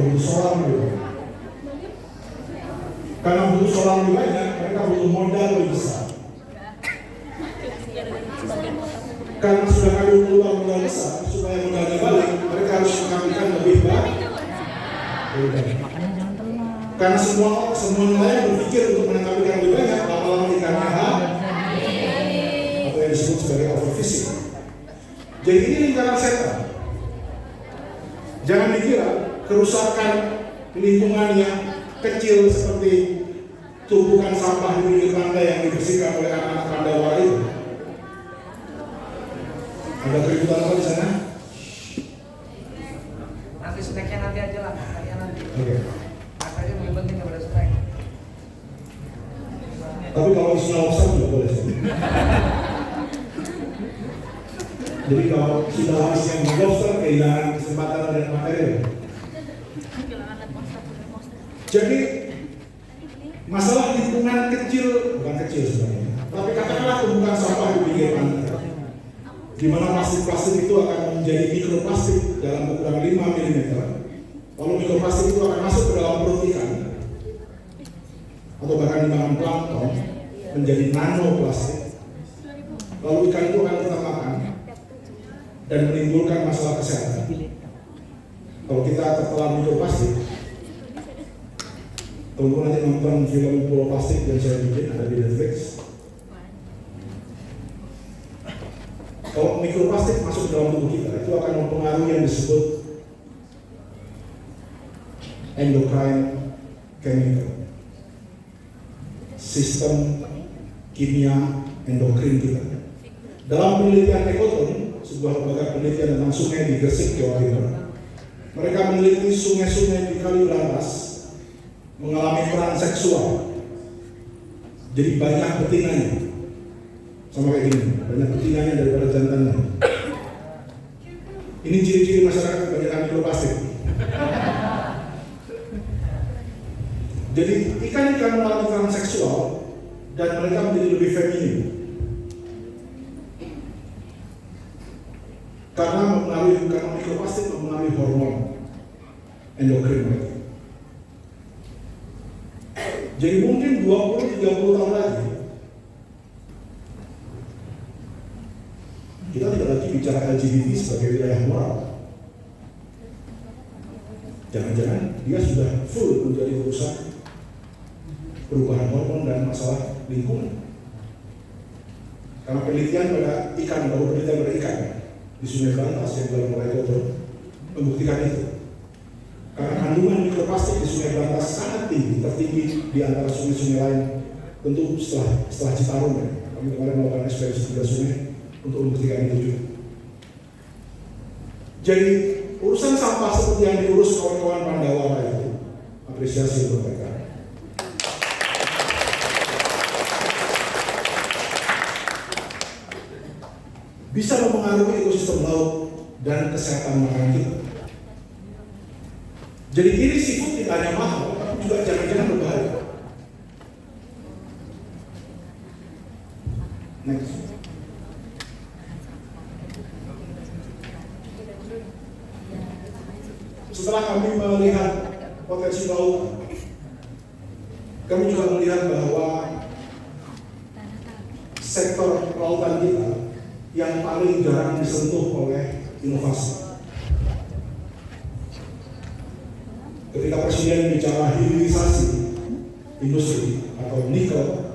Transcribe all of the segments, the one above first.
butuh solar lebih banyak. Karena butuh solar lebih banyak, mereka butuh modal lebih besar. Karena sudah kami keluar modal besar, supaya modalnya balik, mereka harus mengambilkan lebih banyak. Karena semua nelayan berpikir untuk menangkapkan lebih banyak, lama-lama ikannya atau yang disebut sebagai overfishing. Jadi ini lingkaran setan. Jangan dikira kerusakan lingkungan yang kecil seperti tumpukan sampah di pinggir pantai yang dibersihkan oleh anak-anak Pandawara itu. Ada keributan apa di sana? Nanti snacknya nanti aja lah, makannya nanti. Oke. Makannya lebih penting daripada snack. Tapi kalau isinya lobster juga boleh. Jadi kalau sudah habis yang lobster, kehilangan kesempatan dan materi. Jadi masalah lingkungan kecil, bukan kecil sebenarnya, tapi katakanlah tumpukan sampah di pinggir pantai, di mana plastik-plastik itu akan menjadi mikroplastik dalam ukuran 5 mm. Lalu mikroplastik itu akan masuk ke dalam perut ikan atau bahkan dimakan plankton menjadi nanoplastik. Lalu ikan itu akan kita makan dan menimbulkan masalah kesehatan. Kalau kita tertelan mikroplastik, teman-teman nanti nonton film Pulau Plastik yang saya bikin ada di Netflix. Kalau mikroplastik masuk ke dalam tubuh kita, itu akan mempengaruhi yang disebut endocrine chemical, sistem kimia endokrin kita. Dalam penelitian Ekoton, sebuah lembaga penelitian tentang sungai di Gresik, Jawa Timur, mereka meneliti sungai-sungai di Kaliberantas mengalami peran seksual. Jadi banyak betinanya, sama kayak gini, banyak betinanya daripada jantannya. Ini ciri-ciri masyarakat kebanyakan mikroplastik. Jadi ikan-ikan mengalami peran seksual dan mereka menjadi lebih feminin karena mikroplastik mempengaruhi hormon endokrin mereka. Jadi mungkin 20-30 tahun lagi kita tidak lagi bicara LGBT sebagai wilayah moral. Jangan-jangan dia sudah full menjadi urusan perubahan hormon dan masalah lingkungan. Karena penelitian pada ikan, baru penelitian pada ikan di Sungai Berantas yang dalam mulai kotor membuktikan itu. Karena kandungan mikroplastik di Sungai Berantas sangat tinggi, tertinggi di antara sungai-sungai lain. Tentu setelah Citarum ya. Kami kemarin melakukan ekspedisi 3 sungai untuk membuktikan itu juga. Jadi urusan sampah seperti yang diurus kawan-kawan Pandawara itu, apresiasi untuk mereka. Bisa mempengaruhi ekosistem laut dan kesehatan makanan kita. Jadi ini seafood tidak hanya mahal, tapi juga jangan-jangan berbahaya. Next. Setelah kami melihat potensi laut, kami juga melihat bahwa sektor kelautan kita yang paling jarang disentuh oleh inovasi. Ketika Presiden bicara hilirisasi industri atau nikel,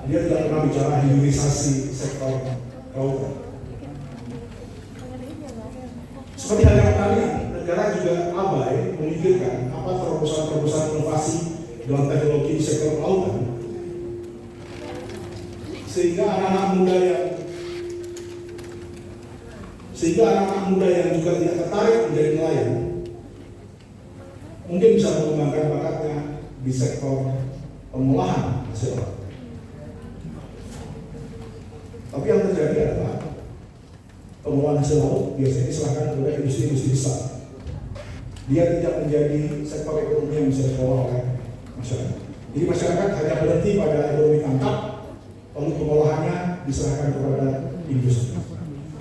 dia tidak pernah bicara hilirisasi sektor kelautan. Seperti halnya kalian, negara juga abai memikirkan apa terobosan-terobosan inovasi dalam teknologi sektor kelautan, sehingga anak-anak muda yang juga tidak tertarik menjadi nelayan mungkin bisa mengembangkan bakatnya di sektor pengolahan hasil laut. Tapi yang terjadi adalah pengolahan hasil laut biasanya diserahkan kepada industri-industri besar. Dia tidak menjadi sektor ekonomi yang bisa dikelola oleh masyarakat. Jadi masyarakat hanya berhenti pada ekonomi tangkap, lalu pengolahannya diserahkan kepada industri.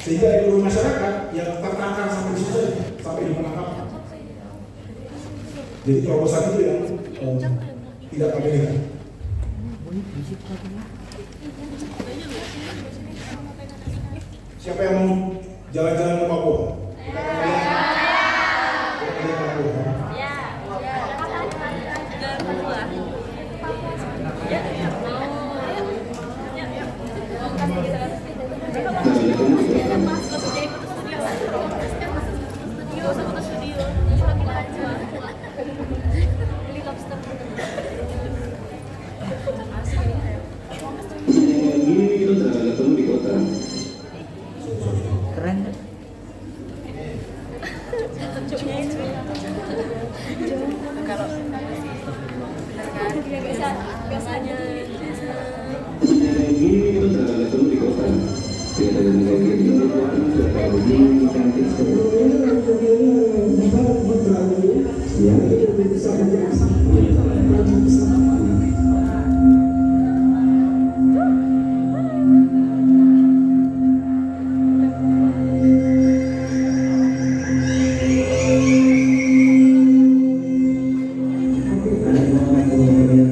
Sehingga ekonomi masyarakat yang tertakar sampai di situ, sampai di penangkapan. Jadi terobosan itu yang tidak kami lihat. Siapa yang mau jalan-jalan ke Papua? Ini kita udah ketemu di kota. Keren. Biasanya Ini kita udah ketemu di kota. Kita udah mulai di kota. Kita begini cantik sekali. Ya.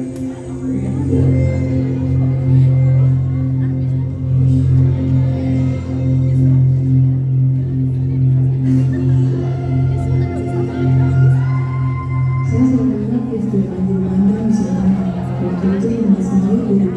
Saya sebenarnya festival di Bandung misalnya waktu itu yang masanya 2019.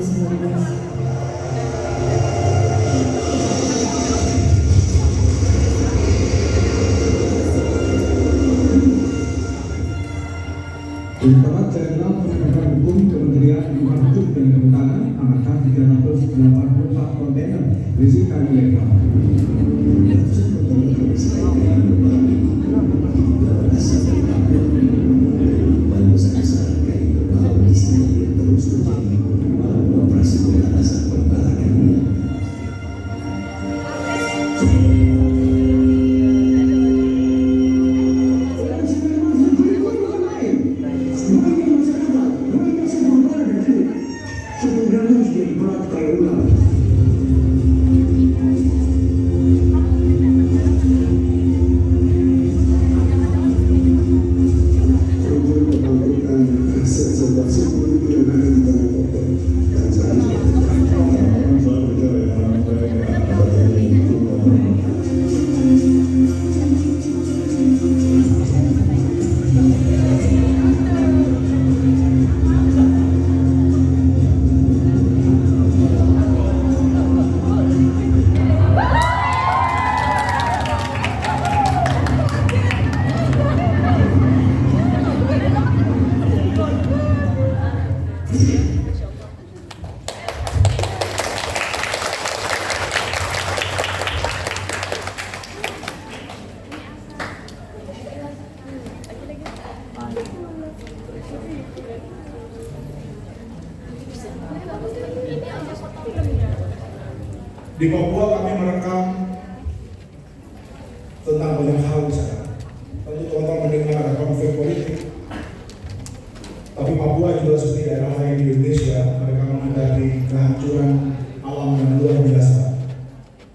Sementara Jenderal Penegakan Hukum Kementerian Infrastruktur dan Kehutanan akan 384 kontainer berisi kayu ilegal. Di Papua kami merekam tentang banyak hal di sana. Tentu teman-teman mendengar ada konflik politik, tapi Papua juga seperti daerah lain di Indonesia, mereka menghadapi kehancuran alam yang luar biasa.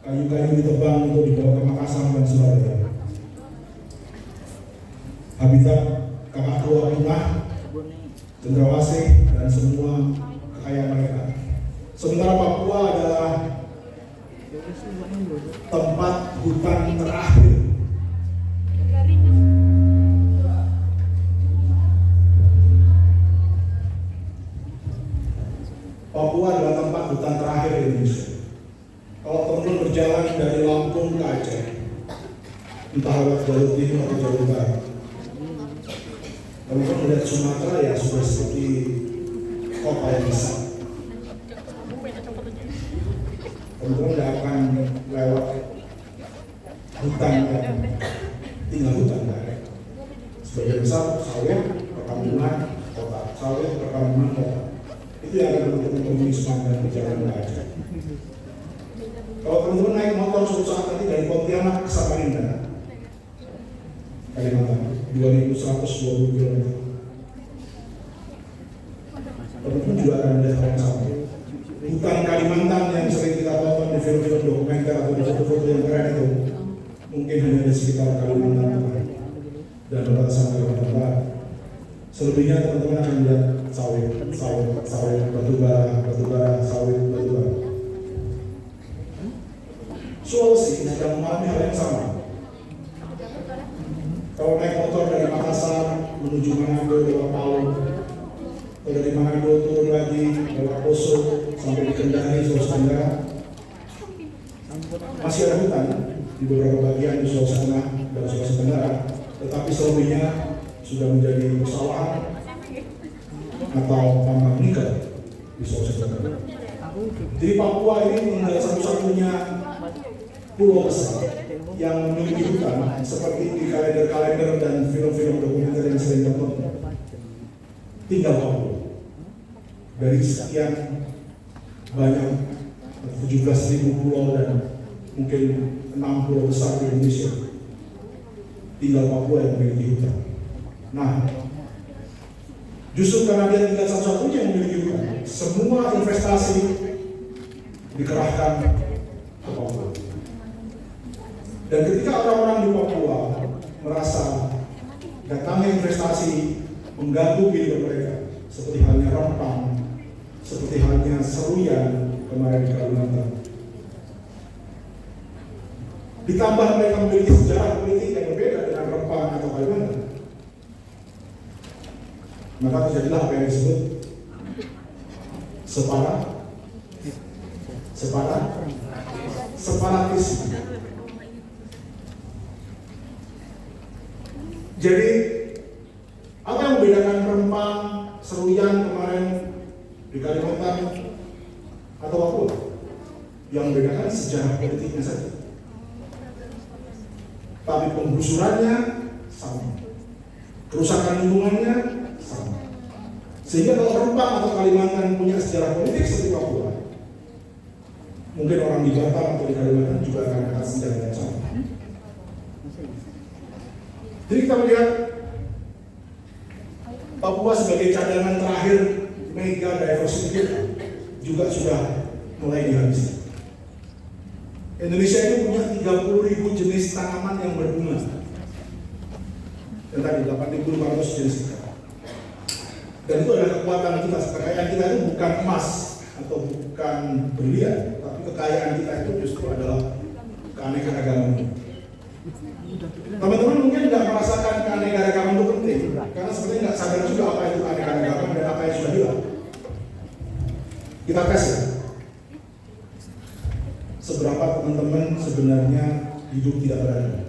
Kayu-kayu ditebang untuk dibawa ke Makassar dan Surabaya. Habitat kakak tua punah, cendrawasih dan semua kekayaan mereka. Sementara Papua adalah tempat hutan terakhir. Papua adalah tempat hutan terakhir di Indonesia. Kalau teman-teman berjalan dari Lampung ke Aceh, entah lewat jalur timur atau jalur barat, teman-teman melihat Sumatera ya sudah seperti kota yang besar. Teman-teman tidak akan lewat hutan dan tinggal hutan daerah. Sebagian besar sawit, perkampungan, kota. Sawit, perkampungan, kota. Itu yang akan teman-teman temui sepanjang perjalanan ke Aceh. Kalau teman-teman naik motor suatu saat tadi dari Pontianak ke Samarinda, Kalimantan, 2.120 km. Teman-teman juga akan melihat hal yang sama. Hutan Kalimantan yang sering kita tonton di film-film dokumenter atau di foto-foto yang keren itu, mungkin hanya di sekitar Kalimantan Tengah dan berbatasan Kalimantan Barat. Selebihnya teman-teman akan melihat sawit, batu bara, sawit, batu bara. Sulawesi sedang mengalami hal yang sama. Kalau naik motor dari Makassar menuju Manado lewat Palu, atau dari Manado turun lagi lewat Poso sampai di Kendari, Sulawesi Tenggara, masih ada hutan di beberapa bagian di Sulawesi Tengah dan Sulawesi Tenggara, tetapi selebihnya sudah menjadi persawahan atau tambang nikel di Sulawesi Tenggara. Jadi Papua ini adalah satu-satunya pulau besar yang memiliki hutan, seperti di kalender-kalender dan film-film dokumenter yang sering ditonton. Tinggal Papua. Dari sekian banyak 17.000 pulau dan mungkin 6 pulau besar di Indonesia, tinggal Papua yang memiliki hutan. Nah, justru karena dia tinggal satu-satunya yang memiliki hutan, semua investasi dikerahkan ke Papua. Dan ketika orang-orang di Papua merasa datangnya investasi mengganggu kehidupan mereka, seperti halnya Rempang, seperti halnya Seruyan kemarin di Kalimantan, ditambah mereka memiliki sejarah politik yang berbeda dengan Rempang atau Kalimantan, maka terjadilah apa yang disebut separatisme. Jadi apa yang membedakan Rempang, Seruyan kemarin di Kalimantan atau Papua? Yang membedakan sejarah politiknya saja. Tapi penggusurannya sama, kerusakan lingkungannya sama. Sehingga kalau Rempang atau Kalimantan punya sejarah politik seperti Papua, mungkin orang di Batam atau di Kalimantan juga akan ada sejarah yang sama. Jadi kita melihat Papua sebagai cadangan terakhir mega diversity kita juga sudah mulai dihabiskan. Indonesia ini punya 30.000 jenis tanaman yang berbunga. Dan tadi 8.500 jenis ikan. Dan itu adalah kekuatan kita. Kekayaan kita itu bukan emas atau bukan berlian, tapi kekayaan kita itu justru adalah keanekaragaman. Teman-teman mungkin tidak merasakan keanekaragaman itu penting, karena sebenarnya nggak sadar juga apa itu keanekaragaman dan apa yang sudah hilang. Kita tes ya, seberapa teman-teman sebenarnya hidup tidak berada.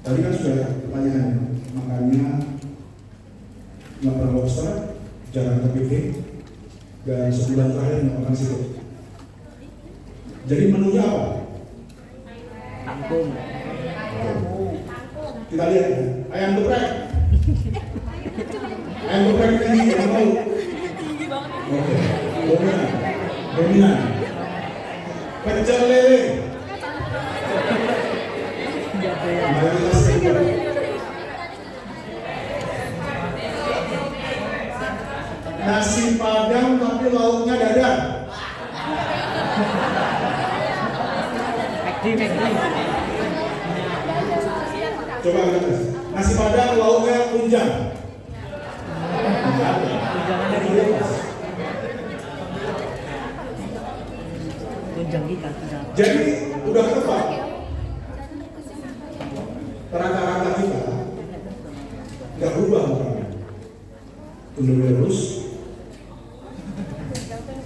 Tadi kan sudah pertanyaan, makanya nggak pernah lobster, jarang terpikir, dan sebulan terakhir nggak makan sirup. Jadi menunya apa? Tanggung. Kita lihat ya, ayam geprek. Ayam geprek tinggi yang mau. Oke, dominan. Pecel lele. Mayoritas kedua. Nasi Padang tapi lauknya dadar. Coba kita tes. Nasi Padang lauknya kunjang. Jadi udah tepat. Rata-rata kita nggak berubah makanya. Telur rebus,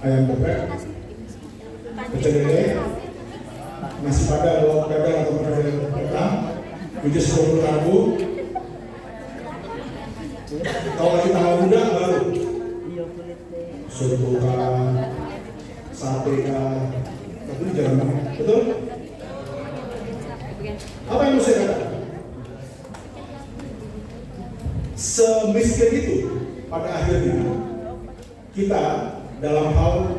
ayam geprek, pecel lele, nasi Padang lauk dadar atau padang, which is karbo. Kalau lagi tanggal muda baru soto kah, sate kah, tapi jangan banget, betul? Apa yang mau saya katakan? Semiskin itu pada akhirnya kita dalam hal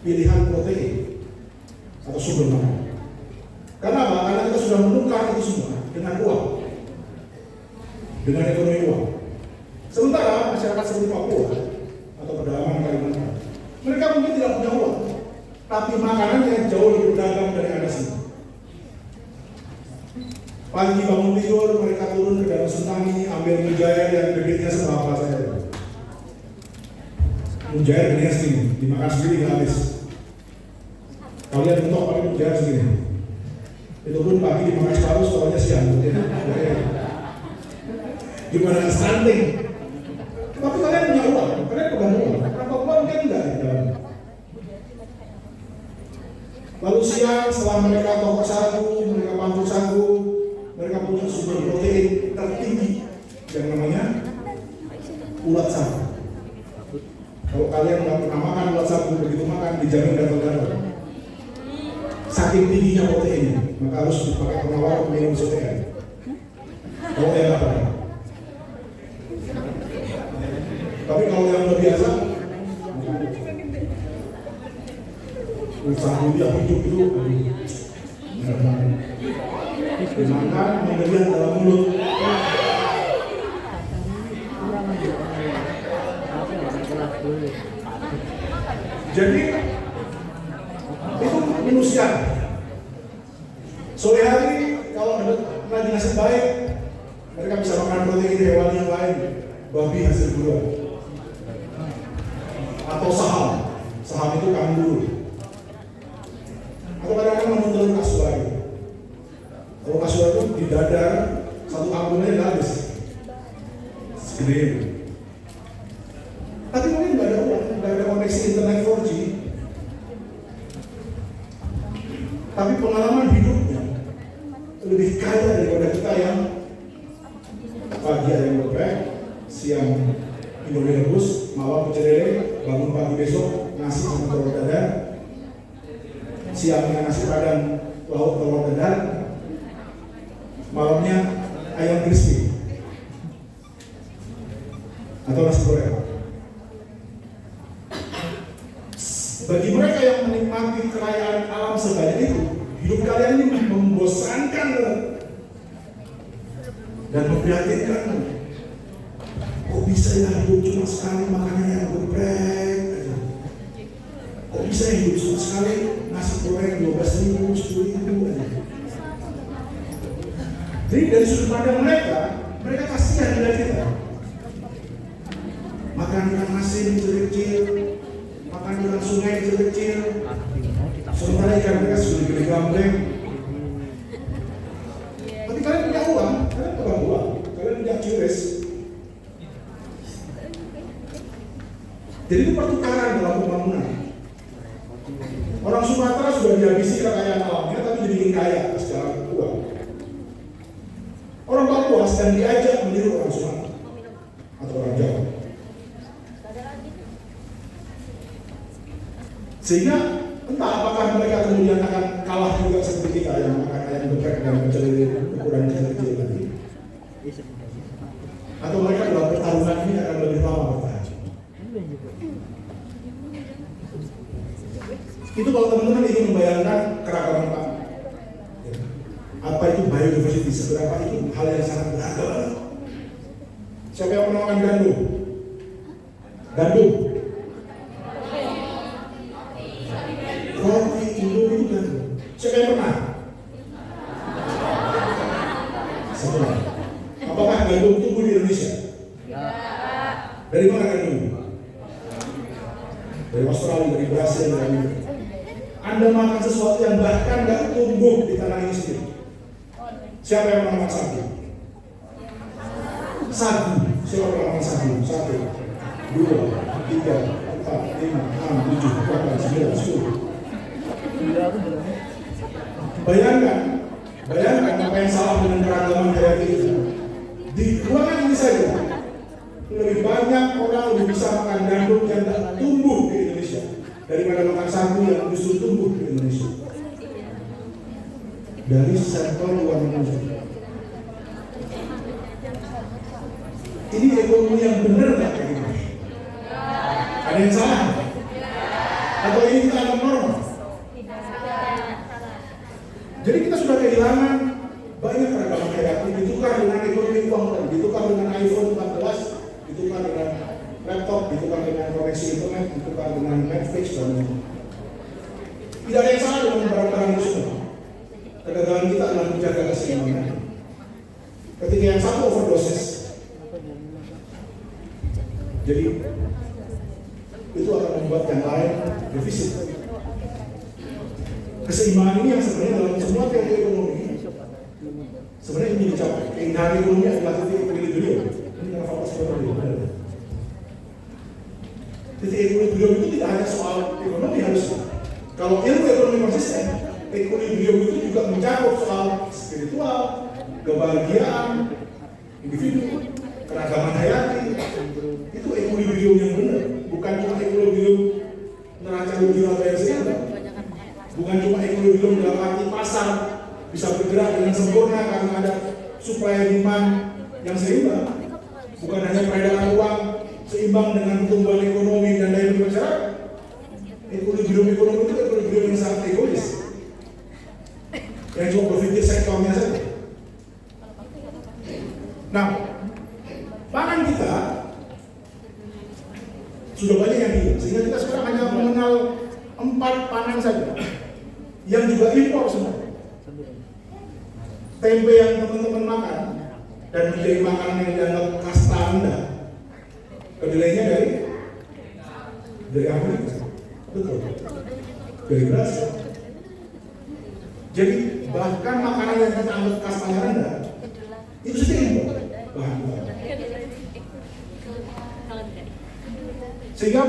pilihan protein atau sumber makanan. Karena apa? Karena kita sudah menukar itu semua dengan uang, dengan ekonomi uang. Sementara masyarakat seperti Papua atau pedalaman Kalimantan, mereka mungkin tidak punya uang, tapi makanannya jauh lebih beragam dari Anda sini. Pagi bangun tidur, mereka turun ke Danau Sentani, ambil mujair yang debitnya seberapa saja. Mujair gede segini, dimakan sendiri nggak habis. Kalian mentok paling mujair segini. Itu pun pagi dimakan separuh, setelahnya siang. Gimana stunting? Tapi kalian punya uang, kalian pegang uang. Kenapa uang kan enggak di dalam? Lalu siang setelah mereka tokok sagu, mereka pantul sagu, mereka punya sumber protein tertinggi yang namanya ulat sagu. Kalau kalian nggak pernah makan ulat sagu, begitu makan dijamin gatal-gatal. Saking tingginya proteinnya, maka harus dipakai penawar minum CTN. Kalau yang apa? Tapi kalau yang udah biasa, usaha dia hidup itu benar-benar dimakan menggeliat dalam mulut. Jadi itu manusia. Sore hari kalau lagi nasib baik, mereka bisa makan protein hewan yang lain, babi hasil buruan, atau saham. Saham itu kambing. Atau kadang-kadang menonton kasur lagi. Kalau kasur itu di dadar, satu kambingnya nggak habis. Segede itu. Tapi mungkin nggak ada uang, nggak ada koneksi internet 4G. Tapi pengalaman hidupnya lebih kaya daripada kita yang pagi ayam geprek, siang Indomie rebus, malam pecel lele, bangun pagi besok nasi sama telur dadar, siangnya nasi padang lauk telur dadar, malamnya ayam crispy atau nasi goreng. Bagi mereka yang menikmati kekayaan alam sebanyak itu, hidup kalian ini membosankan dan memprihatinkan. Kok bisa ya hidup cuma sekali makanannya yang geprek aja? Kok bisa ya hidup cuma sekali nasi goreng 12.000, 10.000 aja? Jadi dari sudut pandang mereka kasihan dengan kita. Makan ikan asin kecil-kecil, makan ikan sungai kecil-kecil, sementara ikan mereka sudah gede gambreng. Tapi kalian punya uang, kalian punya QRIS. Jadi itu pertukaran dalam pembangunan. Orang Sumatera sudah dihabisi kekayaan alamnya, tapi dibikin kaya secara uang. Orang Papua sedang diajak meniru orang Sumatera atau orang Jawa. Sehingga entah apakah mereka kemudian akan kalah juga seperti kita yang makan ayam geprek dan pecel lele ukuran kecil-kecil tadi, atau mereka dalam pertarungan ini akan lebih lama bertahan. Itu kalau teman-teman ingin membayangkan keragaman Pak, apa itu biodiversity, seberapa itu hal yang sangat berharga. Siapa yang pernah makan gandum? Gandum. Roti Indomie itu gandum. Siapa yang pernah? Semua. Apakah gandum tumbuh di Indonesia? Ya. Dari mana gandum? Dari Australia, dari Brasil, dari Amerika. Anda makan sesuatu yang bahkan nggak tumbuh di tanah ini sendiri. Siapa yang pernah makan sagu? Sagu. Siapa yang pernah makan sagu? 1, 2, 3, 4, 5, 6, 7, 8, 9, 10. Bayangkan apa yang salah dengan keragaman hayati itu. Di ruangan ini saja lebih banyak orang lebih bisa makan gandum yang tak tumbuh di Indonesia daripada makan sagu yang justru tumbuh di Indonesia. Dari sektor luar negeri. Ini ekonomi yang benar nggak kayak gini? Ada yang salah? Atau ini kita anggap normal? Jadi kita sudah kehilangan banyak keragaman hayati, ditukar dengan ekonomi uang, ditukar dengan iPhone 14, ditukar dengan laptop, ditukar dengan koneksi internet, ditukar dengan Netflix dan lain-lain. Tidak ada yang salah dengan barang-barang itu semua. Kegagalan kita adalah menjaga keseimbangan. ketika yang satu overdosis, jadi itu akan membuat yang lain defisit. Keseimbangan ini yang sebenarnya dalam semua teori ekonomi sebenarnya ini dicapai. Keindahan ekonomi adalah titik equilibrium. Ini yang fokus ekonomi. Titik equilibrium itu tidak hanya soal ekonomi harusnya. Kalau ilmu ekonomi konsisten, equilibrium itu juga mencakup soal spiritual, kebahagiaan individu, keragaman hayati. Itu equilibrium yang benar, bukan cuma equilibrium neraca rupiah bayar seimbang. Bukan cuma equilibrium dalam arti pasar bisa bergerak dengan sempurna karena ada supply demand yang seimbang. Bukan hanya peredaran uang seimbang dengan pertumbuhan ekonomi dan daya beli masyarakat. Equilibrium ekonomi itu equilibrium yang sangat egois, yang cuma berpikir sektornya saja. Nah, pangan kita sudah banyak yang hilang, sehingga kita sekarang hanya mengenal 4 pangan saja, yang juga impor semua. Tempe yang teman-teman makan dan menjadi makanan yang dianggap kasta rendah, kedelainya dari Amerika, betul, dari Brasil. Jadi bahkan makanan yang kita anggap kastanya rendah itu saja impor bahan baku. Sehingga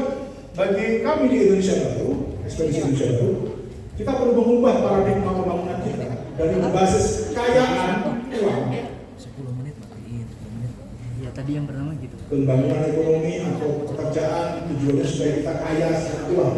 bagi kami di Indonesia Baru, Ekspedisi Indonesia Baru, kita perlu mengubah paradigma pembangunan kita dari berbasis kekayaan uang. 10 menit matiin, 10 menit. Ya tadi yang pertama gitu. Pembangunan ekonomi atau pekerjaan tujuannya supaya kita kaya secara uang.